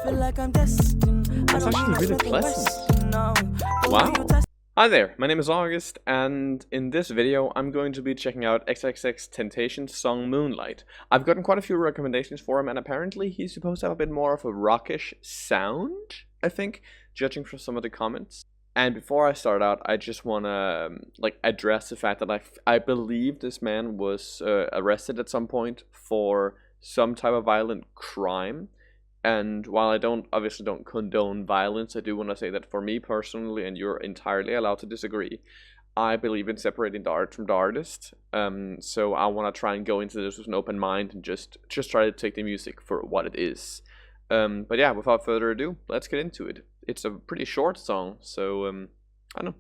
That's actually really pleasant. Wow. Hi there, my name is August, and in this video I'm going to be checking out XXXTentacion's song Moonlight. I've gotten quite a few recommendations for him, and apparently he's supposed to have a bit more of a rockish sound, I think, judging from some of the comments. And before I start out, I just want to address the fact that I believe this man was arrested at some point for some type of violent crime. And while I obviously don't condone violence, I do want to say that for me personally, and you're entirely allowed to disagree, I believe in separating the art from the artist. So I want to try and go into this with an open mind and just try to take the music for what it is. But yeah, without further ado, let's get into it. It's a pretty short song, so I don't know.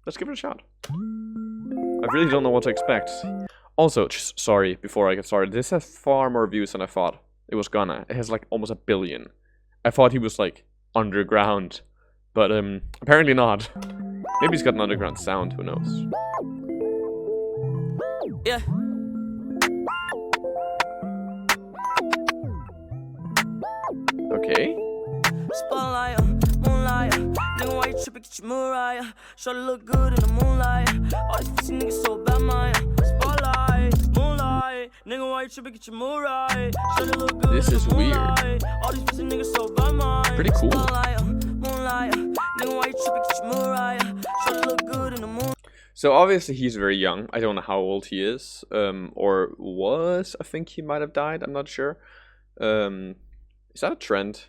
Let's give it a shot. I really don't know what to expect. Also, just sorry, before I get started, this has far more views than I thought it was gonna. It has like almost 1 billion. I thought he was like underground, but apparently not. Maybe he's got an underground sound, who knows. Yeah. Okay. Spotlight, moonlight, nigga, why you trippin', get your Mariah? Shorty look good in the moonlight. All these pussy niggas so bad, Maya. Spotlight, moonlight, nigga, why you trippin', get your Mariah? Shorty look good. This is weird. All these pussy niggas so bad, Maya. Pretty cool. Spotlight, moonlight, nigga, why you trippin', get your Mariah? Shorty look good in the moonlight. So obviously he's very young. I don't know how old he is, or was. I think he might have died. I'm not sure. Is that a trend?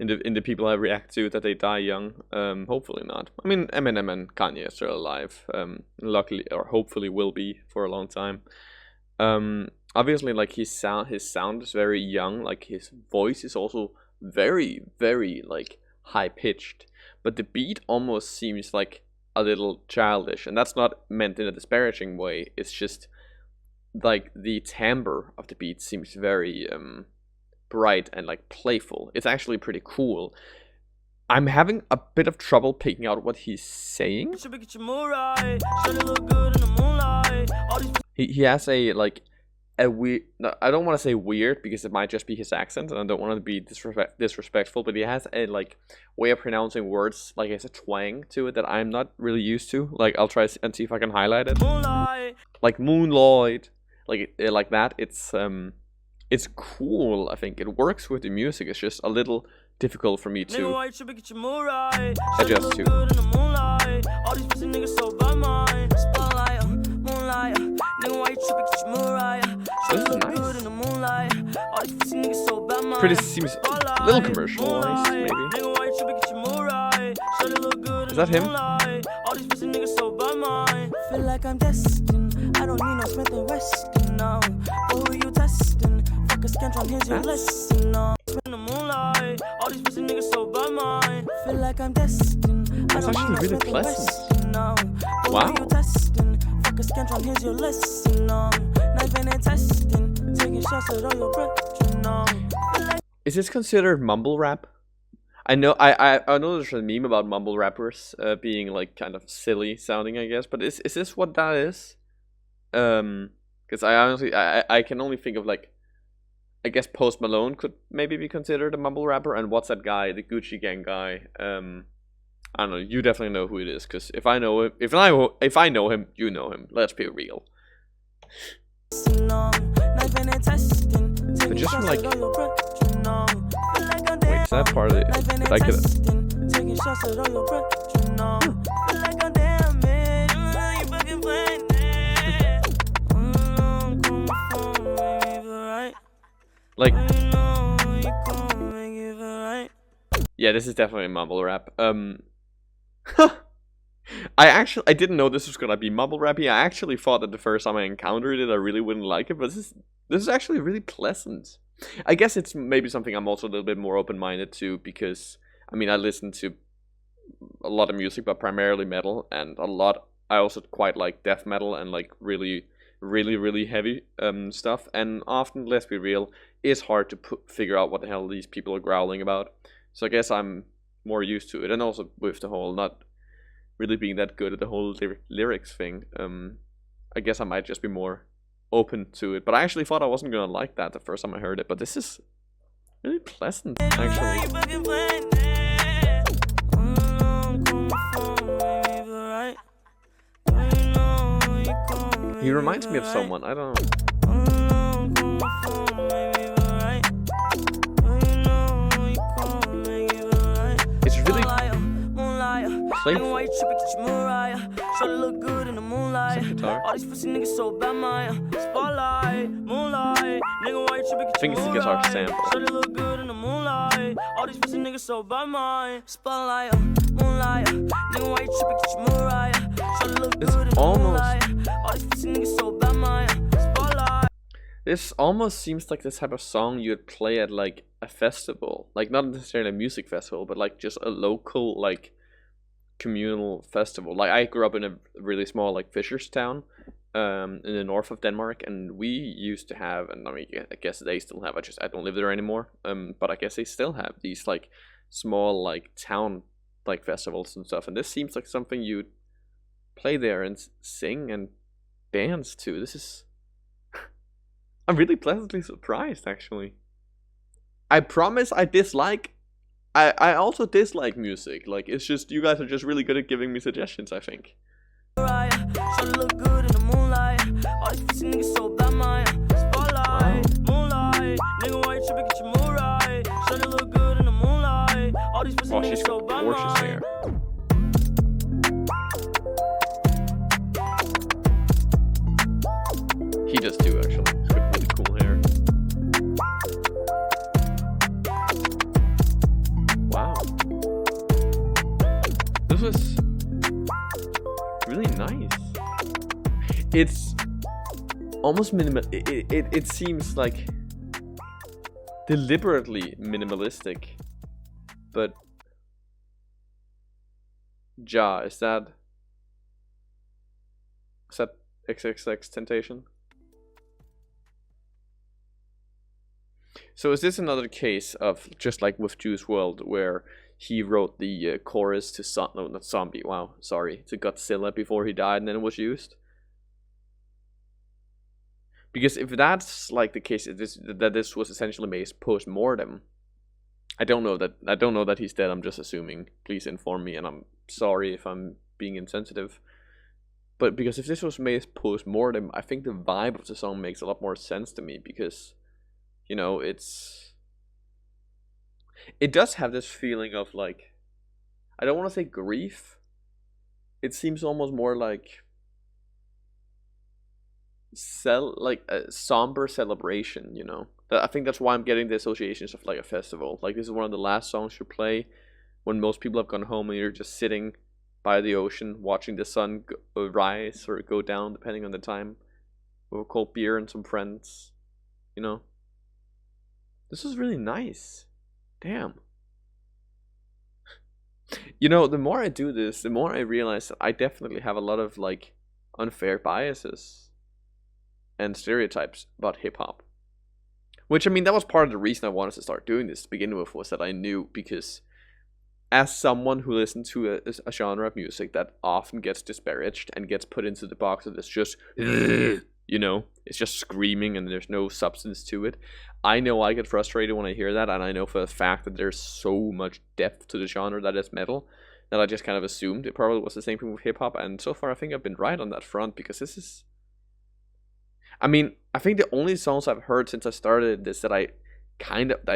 in the people I react to, that they die young? Hopefully not. I mean, Eminem and Kanye are still alive. Luckily, or hopefully will be for a long time. Obviously, like his sound is very young. Like his voice is also very, very like high pitched. But the beat almost seems like a little childish, and that's not meant in a disparaging way. It's just like the timbre of the beat seems very bright and like playful. It's actually pretty cool. I'm having a bit of trouble picking out what he's saying. He has a like a weird, no, I don't want to say weird because it might just be his accent, and I don't want to be disrespectful, but he has a like way of pronouncing words, like it's a twang to it that I'm not really used to. Like I'll try and see if I can highlight it. Moonlight. Like Moonlight, like that. It's cool, I think. It works with the music. It's just a little difficult for me to adjust to. This is nice. Pretty seems a little commercialized, maybe. Is that him? Feel like I'm destined. I don't need no Smith and Weston now. But who you testing? Fuck a scantron, here's your lesson now. Spin the moonlight. All these pussy niggas so bad, mine. Feel like I'm destined. That's actually really pleasant. Wow. Fuck a scantron, here's your lesson now. Knife and testing. Taking shots at all your breath, you know. Is this considered mumble rap? I know there's a meme about mumble rappers being like kind of silly sounding, I guess, but is this what that is? Because I honestly I can only think of like, I guess Post Malone could maybe be considered a mumble rapper, and what's that guy, the Gucci Gang guy? I don't know. You definitely know who it is, because if I know him, if I know him, you know him. Let's be real. But just from like. Wait, is that part of it? I could. Like. Yeah, this is definitely a mumble rap. I didn't know this was gonna be mumble rappy. I actually thought that the first time I encountered it, I really wouldn't like it, but this is actually really pleasant. I guess it's maybe something I'm also a little bit more open-minded to, because I mean I listen to a lot of music, but primarily metal, and I also quite like death metal and like really heavy stuff, and often, let's be real, it's hard to figure out what the hell these people are growling about. So I guess I'm more used to it, and also with the whole not really being that good at the whole lyrics thing, I guess I might just be more open to it. But I actually thought I wasn't gonna like that the first time I heard it, but this is really pleasant, actually. He reminds me of someone, I don't know. It's really playful. Guitar. I think it's the guitar sample. This almost seems like the type of song you'd play at like a festival, like not necessarily a music festival, but like just a local like communal festival. Like I grew up in a really small like fishers town in the north of Denmark, and we used to have, and I mean I guess they still have, I don't live there anymore, but I guess they still have these like small like town like festivals and stuff, and this seems like something you'd play there and sing and dance to. This is I'm really pleasantly surprised, actually. I promise I also dislike music. Like, it's just, you guys are just really good at giving me suggestions, I think. Wow. Oh, she's got gorgeous hair. He does too, actually. He's got really cool hair. Wow. This was really nice. It's almost minimal. It seems like deliberately minimalistic, but Ja, is that XXXTentacion? So is this another case of, just like with Juice WRLD, where he wrote the chorus to to Godzilla before he died and then it was used? Because if that's like the case, that this was essentially made post-mortem, I don't know that he's dead, I'm just assuming. Please inform me, and I'm sorry if I'm being insensitive. But because if this was made post-mortem, I think the vibe of the song makes a lot more sense to me, because, you know, it does have this feeling of, like, I don't want to say grief. It seems almost more like a somber celebration, you know. I think that's why I'm getting the associations of like a festival. Like, this is one of the last songs you play when most people have gone home and you're just sitting by the ocean watching the sun rise or go down depending on the time, with a cold beer and some friends, you know. This is really nice. Damn. You know, the more I do this, the more I realize that I definitely have a lot of like unfair biases and stereotypes about hip-hop. Which, I mean, that was part of the reason I wanted to start doing this to begin with, was that I knew, because as someone who listens to a genre of music that often gets disparaged and gets put into the box of this just, you know, it's just screaming and there's no substance to it, I know I get frustrated when I hear that, and I know for a fact that there's so much depth to the genre that is metal, that I just kind of assumed it probably was the same thing with hip-hop, and so far I think I've been right on that front, because this is... I mean, I think the only songs I've heard since I started this that I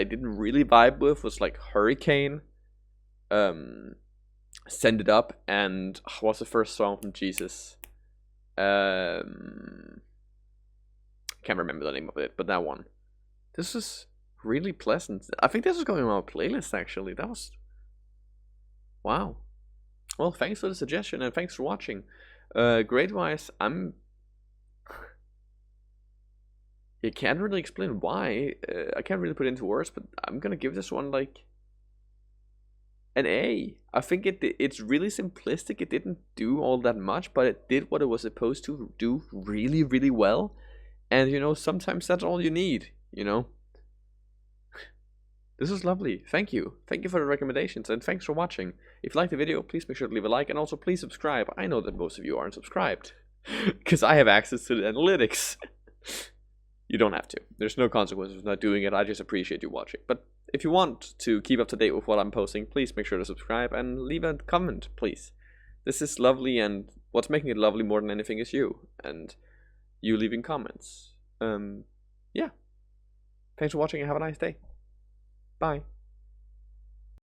didn't really vibe with was like Hurricane, Send It Up, and what's the first song from Jesus? Can't remember the name of it, but that one. This is really pleasant. I think this is going on my playlist, actually. That was... Wow. Well, thanks for the suggestion, and thanks for watching. Grade-wise, I can't really explain why. I can't really put it into words, but I'm gonna give this one like an A. I think it's really simplistic. It didn't do all that much, but it did what it was supposed to do really, really well. And, you know, sometimes that's all you need, you know. This is lovely. Thank you. Thank you for the recommendations, and thanks for watching. If you liked the video, please make sure to leave a like, and also please subscribe. I know that most of you aren't subscribed, because I have access to the analytics. You don't have to. There's no consequences of not doing it. I just appreciate you watching. But if you want to keep up to date with what I'm posting, please make sure to subscribe and leave a comment, please. This is lovely, and what's making it lovely more than anything is you, and you leaving comments. Yeah. Thanks for watching and have a nice day. Bye.